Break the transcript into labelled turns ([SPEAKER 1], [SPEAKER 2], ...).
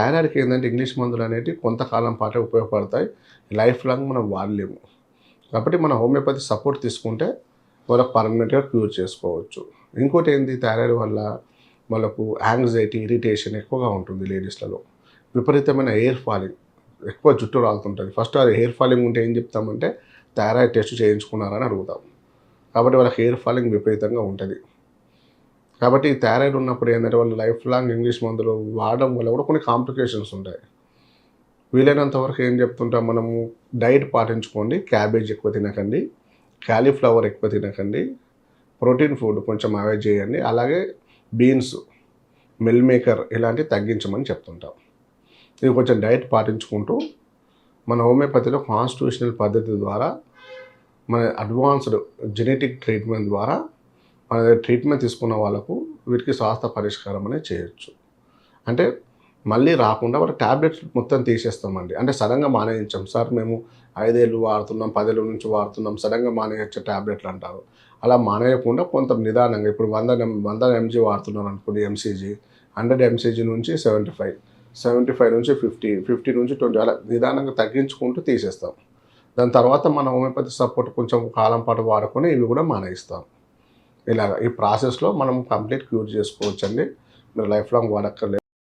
[SPEAKER 1] థైరాయిడ్కి ఏంటంటే ఇంగ్లీష్ మందులు అనేవి కొంతకాలం పాటే ఉపయోగపడతాయి, లైఫ్ లాంగ్ మనం వాడలేము. కాబట్టి మన హోమియోపతి సపోర్ట్ తీసుకుంటే వాళ్ళకి పర్మనెంట్గా క్యూర్ చేసుకోవచ్చు. ఇంకోటి ఏంది, థైరాయిడ్ వల్ల వాళ్ళకు యాంగ్జైటీ, ఇరిటేషన్ ఎక్కువగా ఉంటుంది లేడీస్లలో. విపరీతమైన హెయిర్ ఫాలింగ్, ఎక్కువ జుట్టు రాలుతుంటుంది. ఫస్ట్ అది హెయిర్ ఫాలింగ్ ఉంటే ఏం చెప్తామంటే థైరాయిడ్ టెస్ట్ చేయించుకున్నారని అడుగుతాం. కాబట్టి వాళ్ళకి హెయిర్ ఫాలింగ్ విపరీతంగా ఉంటుంది. కాబట్టి ఈ థైరాయిడ్ ఉన్నప్పుడు ఏంటంటే వాళ్ళు లైఫ్ లాంగ్ ఇంగ్లీష్ మందులు వాడడం వల్ల కూడా కొన్ని కాంప్లికేషన్స్ ఉంటాయి. వీలైనంత వరకు ఏం చెప్తుంటాం మనము, డైట్ పాటించుకోండి, క్యాబేజ్ ఎక్కువ తినకండి, కాలీఫ్లవర్ ఎక్కువ తినకండి, ప్రోటీన్ ఫుడ్ కొంచెం అవాయిడ్ చేయండి, అలాగే బీన్స్, మిల్ మేకర్ ఇలాంటివి తగ్గించమని చెప్తుంటాం. ఇవి కొంచెం డైట్ పాటించుకుంటూ మన హోమియోపతిలో కాన్స్టిట్యూషనల్ పద్ధతి ద్వారా మన అడ్వాన్స్డ్ జెనెటిక్ ట్రీట్మెంట్ ద్వారా మన ట్రీట్మెంట్ తీసుకున్న వాళ్ళకు వీటికి శాస్త్ర పరిష్కారం అనేది చేయొచ్చు. అంటే మళ్ళీ రాకుండా వాళ్ళ ట్యాబ్లెట్స్ మొత్తం తీసేస్తామండి. అంటే సడన్గా మానేయించాం సార్, మేము 5 ఏళ్ళు వాడుతున్నాం, 10 ఏళ్ళ నుంచి వాడుతున్నాం, సడన్గా మానేయచ్చే ట్యాబ్లెట్లు అంటారు. అలా మానేయకుండా కొంత నిదానంగా, ఇప్పుడు 100 mg వాడుతున్నారు అనుకోండి ఎంసీజీ, 100 ఎంసీజీ నుంచి 75, 75 నుంచి 50, 50 నుంచి 20 అలా నిదానంగా తగ్గించుకుంటూ తీసేస్తాం. దాని తర్వాత మన హోమియోపతి సపోర్ట్ కొంచెం కాలం పాటు వాడుకొని ఇవి కూడా మానేయిస్తాం. ఇలాగ ఈ ప్రాసెస్లో మనం కంప్లీట్ క్యూర్ చేసుకోవచ్చండి. మీరు లైఫ్ లాంగ్ వాడక్కర్లేదు.